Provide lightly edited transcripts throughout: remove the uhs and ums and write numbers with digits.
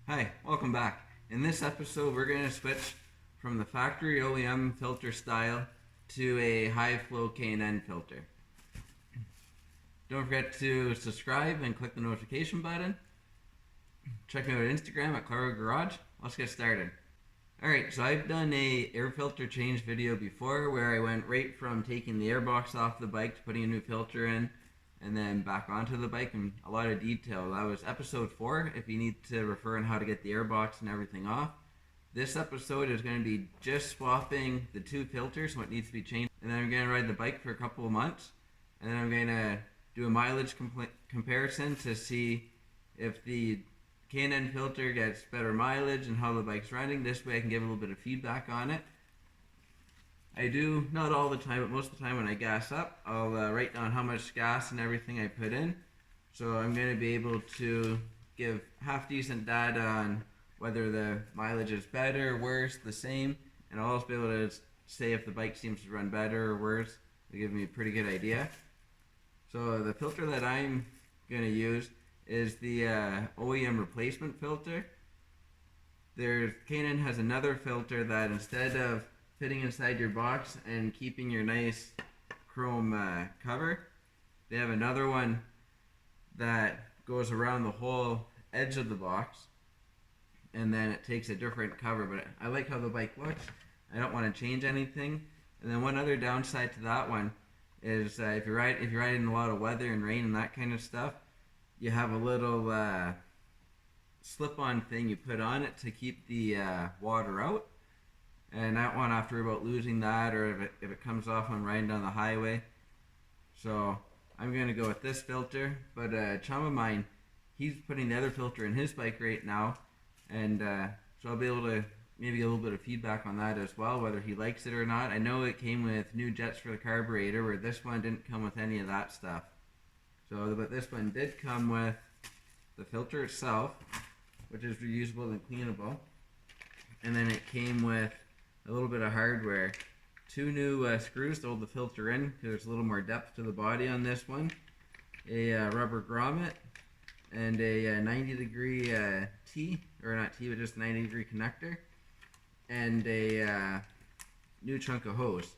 Hi, welcome back. In this episode, we're going to switch from the factory OEM filter style to a high flow K&N filter. Don't forget to subscribe and click the notification button. Check me out on Instagram at Clargo Garage. Let's get started. Alright, so I've done a air filter change video before where I went right from taking the air box off the bike to putting a new filter in and then back onto the bike in a lot of detail. That was episode 4 if you need to refer on how to get the air box and everything off. This episode is going to be just swapping the two filters, what needs to be changed, and then I'm going to ride the bike for a couple of months, and then I'm going to do a mileage comparison to see if the K&N filter gets better mileage and how the bike's running. This way I can give a little bit of feedback on it. I do, not all the time, but most of the time when I gas up, I'll write down how much gas and everything I put in. So I'm going to be able to give half decent data on whether the mileage is better, worse, the same, and I'll also be able to say if the bike seems to run better or worse. It'll give me a pretty good idea. So the filter that I'm going to use is the OEM replacement filter. K&N has another filter that instead of fitting inside your box and keeping your nice chrome cover, they have another one that goes around the whole edge of the box, and then it takes a different cover. But I like how the bike looks. I don't want to change anything. And then one other downside to that one is if you're riding a lot of weather and rain and that kind of stuff, you have a little slip-on thing you put on it to keep the water out, and I don't want to have to worry about losing that or if it comes off when I'm riding down the highway. So I'm going to go with this filter, but a chum of mine, he's putting the other filter in his bike right now, and so I'll be able to maybe get a little bit of feedback on that as well, whether he likes it or not. I know it came with new jets for the carburetor, where this one didn't come with any of that stuff. So, but this one did come with the filter itself, which is reusable and cleanable, and then it came with a little bit of hardware, 2 new screws to hold the filter in because there's a little more depth to the body on this one, a rubber grommet, and a 90-degree T, or not T, but just 90-degree connector, and a new chunk of hose.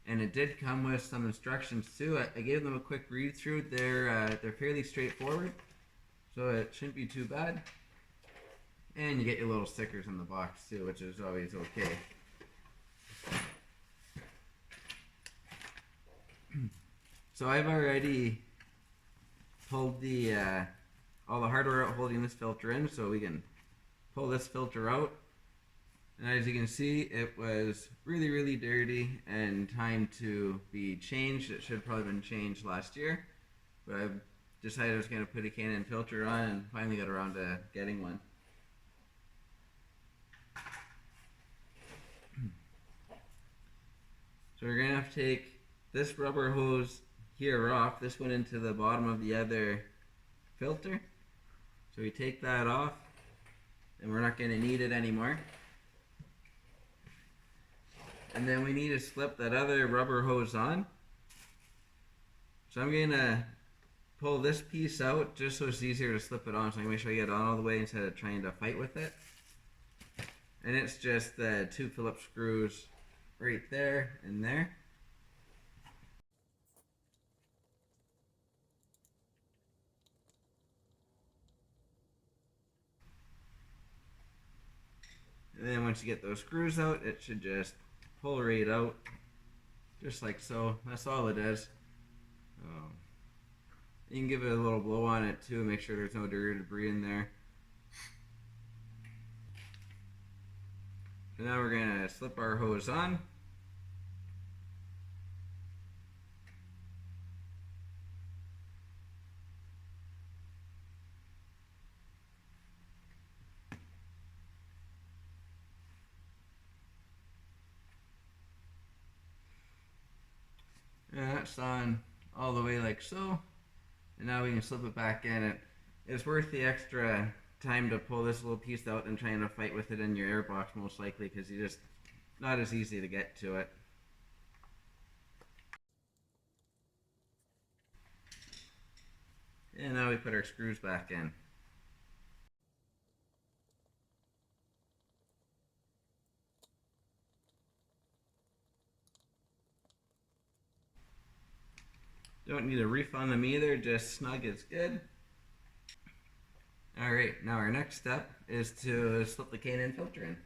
And it did come with some instructions too. I gave them a quick read through. They're fairly straightforward, so it shouldn't be too bad. And you get your little stickers in the box too, which is always okay. So I've already pulled the all the hardware out holding this filter in, so we can pull this filter out. And as you can see, it was really dirty and time to be changed. It should have probably been changed last year, but I decided I was going to put a K&N filter on and finally got around to getting one. So we're going to have to take this rubber hose here off. This went into the bottom of the other filter. So we take that off, and we're not going to need it anymore. And then we need to slip that other rubber hose on. So I'm going to pull this piece out just so it's easier to slip it on. So I'm going to make sure I get it on all the way instead of trying to fight with it. And it's just the 2 Phillips screws right there and there. And then once you get those screws out, it should just pull right out, just like so. That's all it is. You can give it a little blow on it too, make sure there's no dirt or debris in there. And now we're going to slip our hose on. And that's on all the way like so. And now we can slip it back in. It's worth the extra time to pull this little piece out and trying to fight with it in your airbox most likely, because you just not as easy to get to it. And now we put our screws back in. Don't need a reef on them either, just snug is good. Alright, now our next step is to slip the K&N filter in.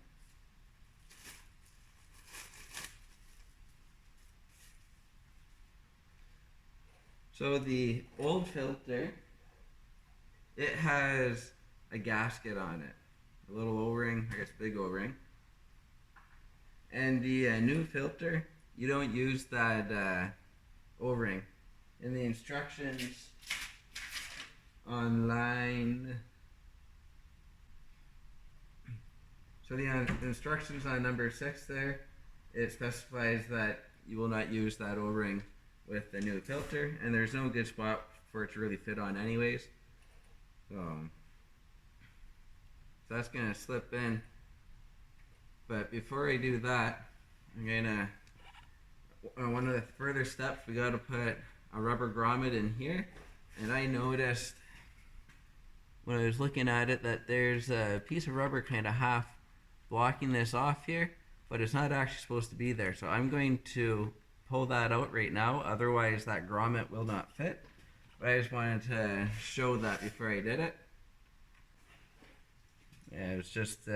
So the old filter, it has a gasket on it, a little O-ring, I guess big O-ring. And the new filter, you don't use that O-ring. In the instructions online, so the instructions on number 6 there, it specifies that you will not use that O-ring with the new filter, and there's no good spot for it to really fit on anyways. So that's gonna slip in. But before I do that, I'm gonna, one of the further steps, we gotta put a rubber grommet in here. And I noticed when I was looking at it that there's a piece of rubber kind of half blocking this off here, but it's not actually supposed to be there. So I'm going to pull that out right now, otherwise that grommet will not fit. But I just wanted to show that before I did it. Yeah, it was just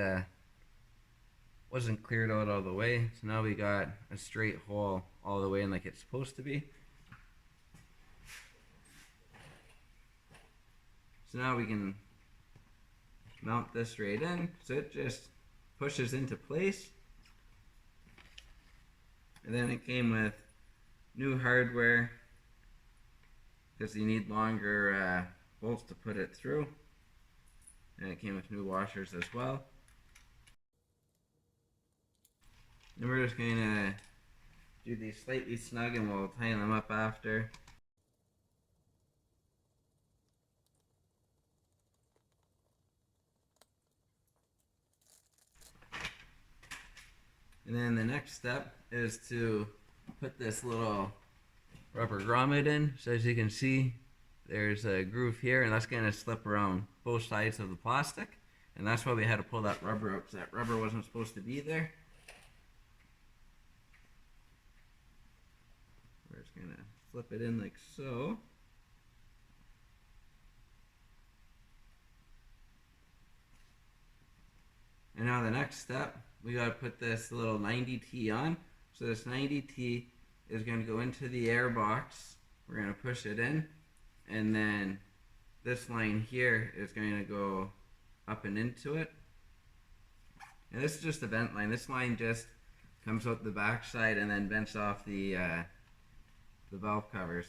wasn't cleared out all the way, so now we got a straight hole all the way in like it's supposed to be. So now we can mount this right in, so it just pushes into place. And then it came with new hardware because you need longer bolts to put it through. And it came with new washers as well. And we're just going to do these slightly snug and we'll tighten them up after. And then the next step is to put this little rubber grommet in. So as you can see, there's a groove here, and that's going to slip around both sides of the plastic. And that's why we had to pull that rubber out, because that rubber wasn't supposed to be there. We're just going to flip it in like so. And now the next step, we got to put this little 90T on. So this 90T is going to go into the air box. We're going to push it in, and then this line here is going to go up and into it. And this is just a vent line. This line just comes out the back side and then vents off the valve covers.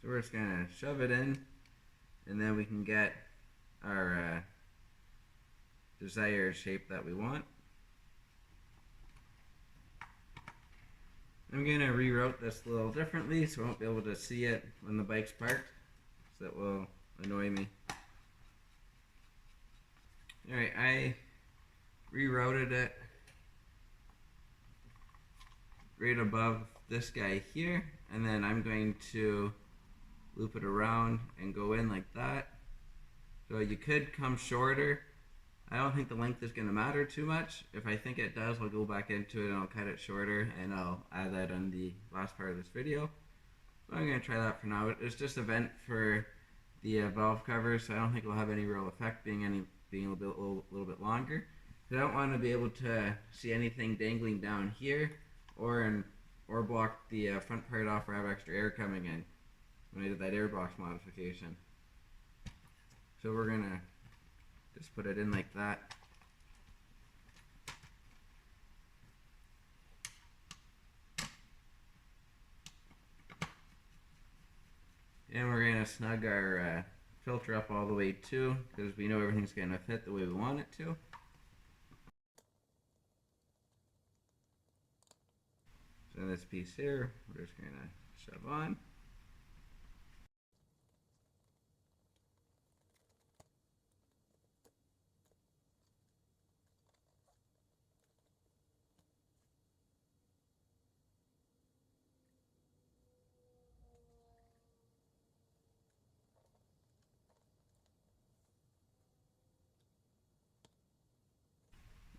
So we're just going to shove it in, and then we can get our desired shape that we want. I'm going to reroute this a little differently so I won't be able to see it when the bike's parked, so that will annoy me. Alright, I rerouted it right above this guy here, and then I'm going to loop it around and go in like that. So you could come shorter. I don't think the length is going to matter too much. If I think it does, I'll go back into it and I'll cut it shorter, and I'll add that on the last part of this video. But I'm going to try that for now. It's just a vent for the valve cover, so I don't think it'll have any real effect being a little bit longer. I don't want to be able to see anything dangling down here, or block the front part off or have extra air coming in when I did that airbox modification. So we're going to just put it in like that. And we're going to snug our filter up all the way too, because we know everything's going to fit the way we want it to. So this piece here, we're just going to shove on.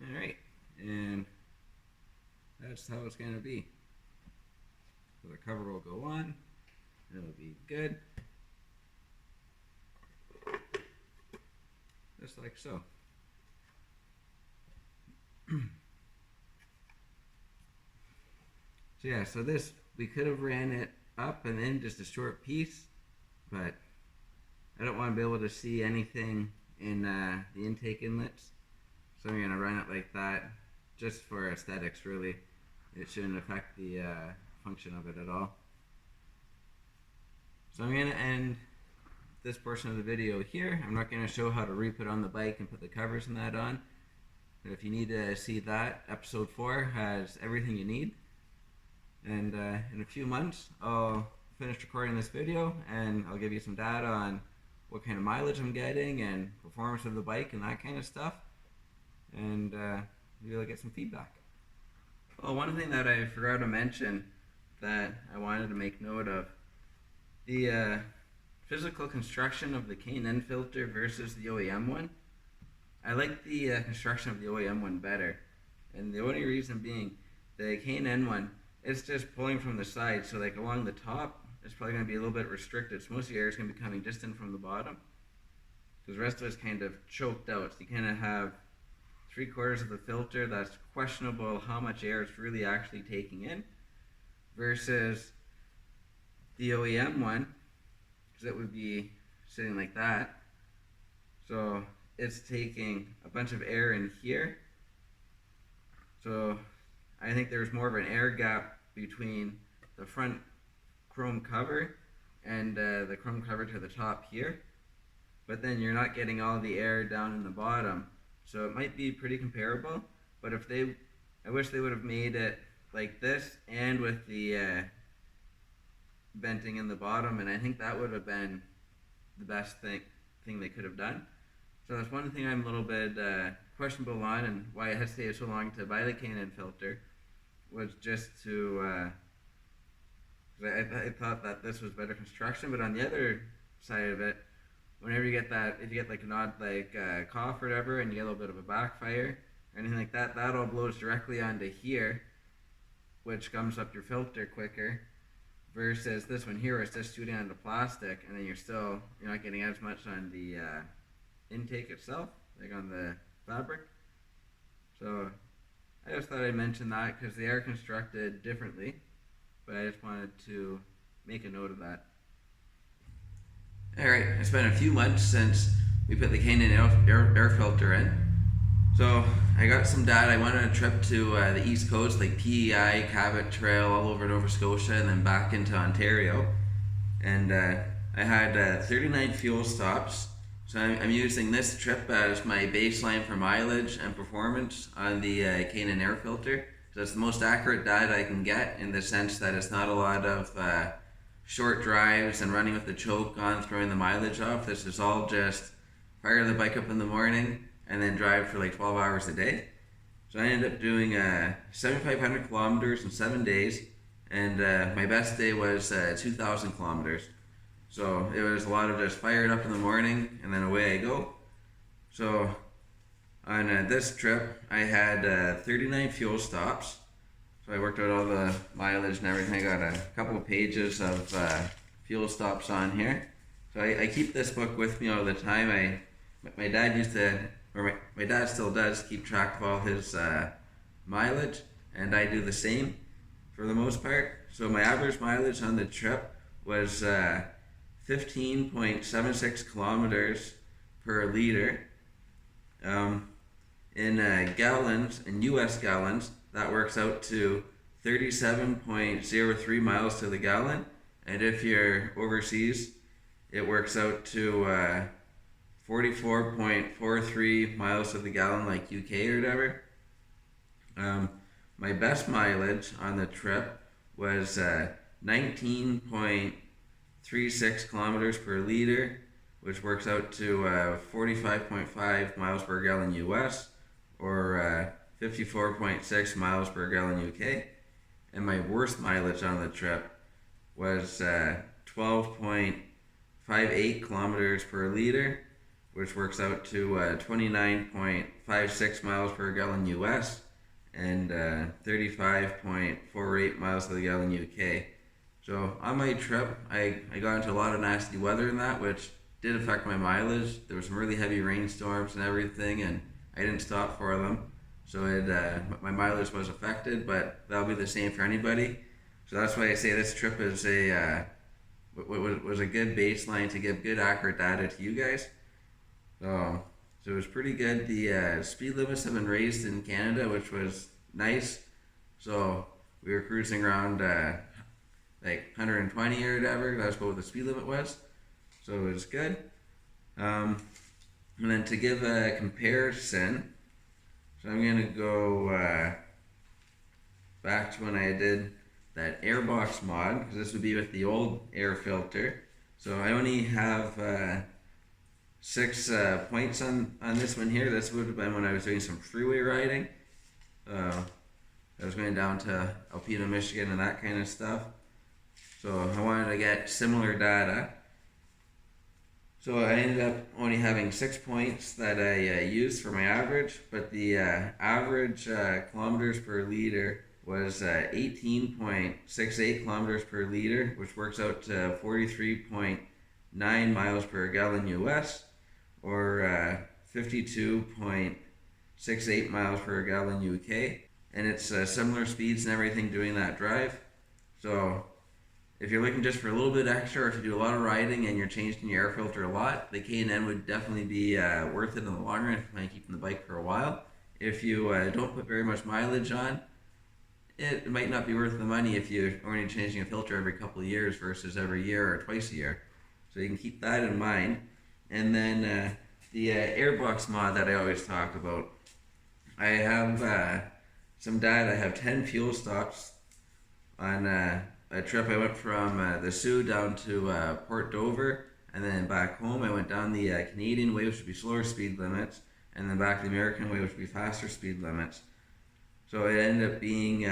Alright, and that's how it's going to be. So the cover will go on, and it'll be good. Just like so. So yeah, so this, we could have ran it up and then just a short piece, but I don't want to be able to see anything in the intake inlets. So I'm going to run it like that, just for aesthetics really. It shouldn't affect the function of it at all. So I'm going to end this portion of the video here. I'm not going to show how to re-put on the bike and put the covers and that on. But if you need to see that, episode 4 has everything you need. And in a few months, I'll finish recording this video and I'll give you some data on what kind of mileage I'm getting and performance of the bike and that kind of stuff. And maybe I'll get some feedback. Well, one thing that I forgot to mention that I wanted to make note of, the physical construction of the K&N filter versus the OEM one. I like the construction of the OEM one better, and the only reason being the K&N one, it's just pulling from the side, so like along the top it's probably going to be a little bit restricted, so most of the air is going to be coming just in from the bottom, because the rest of it's kind of choked out. So you kind of have 3/4 of the filter that's questionable how much air it's really actually taking in, versus the OEM one, because it would be sitting like that, so it's taking a bunch of air in here. So I think there's more of an air gap between the front chrome cover and the chrome cover to the top here, but then you're not getting all the air down in the bottom. So it might be pretty comparable, but if they, I wish they would have made it like this and with the venting in the bottom, and I think that would have been the best thing they could have done. So that's one thing I'm a little bit questionable on, and why it has taken so long to buy the K&N filter, was just to, I thought that this was better construction. But on the other side of it, whenever you get that, if you get like an odd cough or whatever, and you get a little bit of a backfire or anything like that, that all blows directly onto here, which gums up your filter quicker, versus this one here where it's just shooting onto plastic, and then you're not getting as much on the intake itself, like on the fabric. So I just thought I'd mention that because they are constructed differently, but I just wanted to make a note of that. Alright, it's been a few months since we put the K&N air filter in. So I got some data. I went on a trip to the East Coast, like PEI, Cabot Trail, all over Nova Scotia, and then back into Ontario. And I had 39 fuel stops. So I'm using this trip as my baseline for mileage and performance on the K&N air filter. So it's the most accurate data I can get, in the sense that it's not a lot of short drives and running with the choke on, throwing the mileage off. This is all just fire the bike up in the morning and then drive for like 12 hours a day. So I ended up doing 7,500 kilometers in 7 days, and my best day was 2,000 kilometers. So it was a lot of just fired up in the morning and then away I go. So on this trip I had 39 fuel stops. So I worked out all the mileage and everything. I got a couple of pages of fuel stops on here. So I keep this book with me all the time. My dad used to, or my dad still does, keep track of all his mileage, and I do the same for the most part. So my average mileage on the trip was 15.76 kilometers per liter. In gallons, in US gallons, that works out to 37.03 miles to the gallon. And if you're overseas, it works out to 44.43 miles to the gallon, like UK or whatever. My best mileage on the trip was 19.36 kilometers per liter, which works out to 45.5 miles per gallon US, or 54.6 miles per gallon UK. And my worst mileage on the trip was 12.58 kilometers per liter, which works out to 29.56 miles per gallon US, and 35.48 miles to the gallon UK. So on my trip, I got into a lot of nasty weather in that, which did affect my mileage. There were some really heavy rainstorms and everything, and I didn't stop for them. So my mileage was affected, but that'll be the same for anybody. So that's why I say this trip is was a good baseline to give good accurate data to you guys. So it was pretty good. The speed limits have been raised in Canada, which was nice. So we were cruising around like 120 or whatever. That's what the speed limit was. So it was good. And then to give a comparison, so I'm gonna go back to when I did that airbox mod, because this would be with the old air filter. So I only have 6 points on this one here. This would have been when I was doing some freeway riding. I was going down to Alpena, Michigan and that kind of stuff. So I wanted to get similar data. So I ended up only having 6 points that I used for my average, but the average kilometers per liter was 18.68 kilometers per liter, which works out to 43.9 miles per gallon US, or 52.68 miles per gallon UK. And it's similar speeds and everything doing that drive. So if you're looking just for a little bit extra, or if you do a lot of riding and you're changing your air filter a lot, the K&N would definitely be worth it in the long run if you plan on keeping the bike for a while. If you don't put very much mileage on, it might not be worth the money if you're only changing a filter every couple of years versus every year or twice a year. So you can keep that in mind. And then the airbox mod that I always talk about. I have some data. I have 10 fuel stops on a trip. I went from the Sioux down to Port Dover, and then back home. I went down the Canadian way, which would be slower speed limits, and then back the American way, which would be faster speed limits. So it ended up being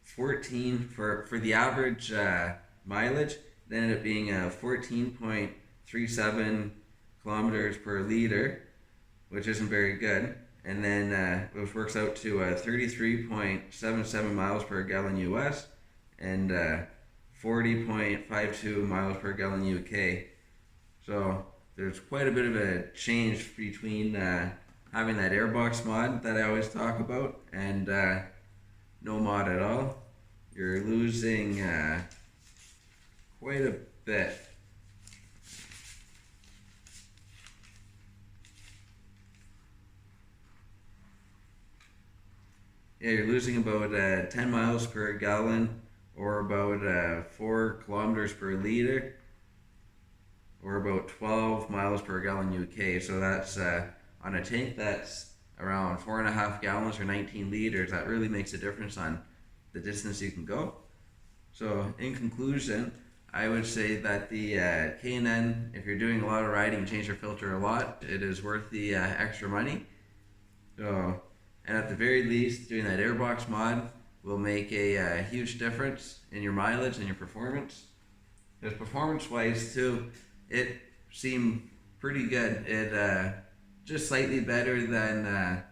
14 for the average mileage. It ended up being 14.37 kilometers per liter, which isn't very good. And then which works out to 33.77 miles per gallon US and 40.52 miles per gallon UK. So there's quite a bit of a change between having that airbox mod that I always talk about and no mod at all. You're losing quite a bit. Yeah, you're losing about 10 miles per gallon, or about 4 kilometers per liter, or about 12 miles per gallon UK. So that's on a tank that's around 4.5 gallons or 19 liters. That really makes a difference on the distance you can go. So in conclusion, I would say that the K&N, if you're doing a lot of riding and change your filter a lot, it is worth the extra money. So, and at the very least, doing that airbox mod will make a huge difference in your mileage and your performance. Because performance-wise too, it seemed pretty good. It just slightly better than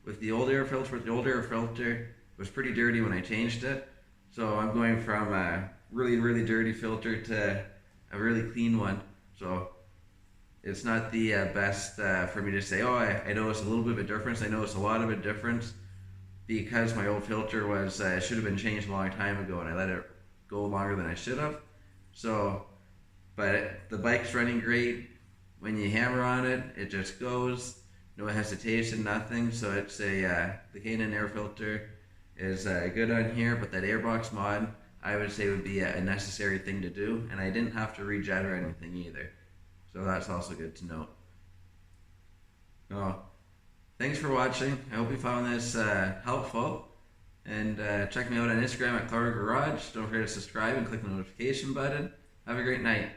with the old air filter. With the old air filter, it was pretty dirty when I changed it. So I'm going from a really, really dirty filter to a really clean one. So it's not the best for me to say, oh, I noticed a little bit of a difference. I noticed a lot of a difference because my old filter was should have been changed a long time ago, and I let it go longer than I should have. So, but the bike's running great. When you hammer on it, it just goes, no hesitation, nothing. So it's the K&N air filter is good on here, but that airbox mod I would say would be a necessary thing to do, and I didn't have to rejet or anything either. So that's also good to note. Oh, thanks for watching. I hope you found this helpful. And check me out on Instagram at Clargo Garage. Don't forget to subscribe and click the notification button. Have a great night.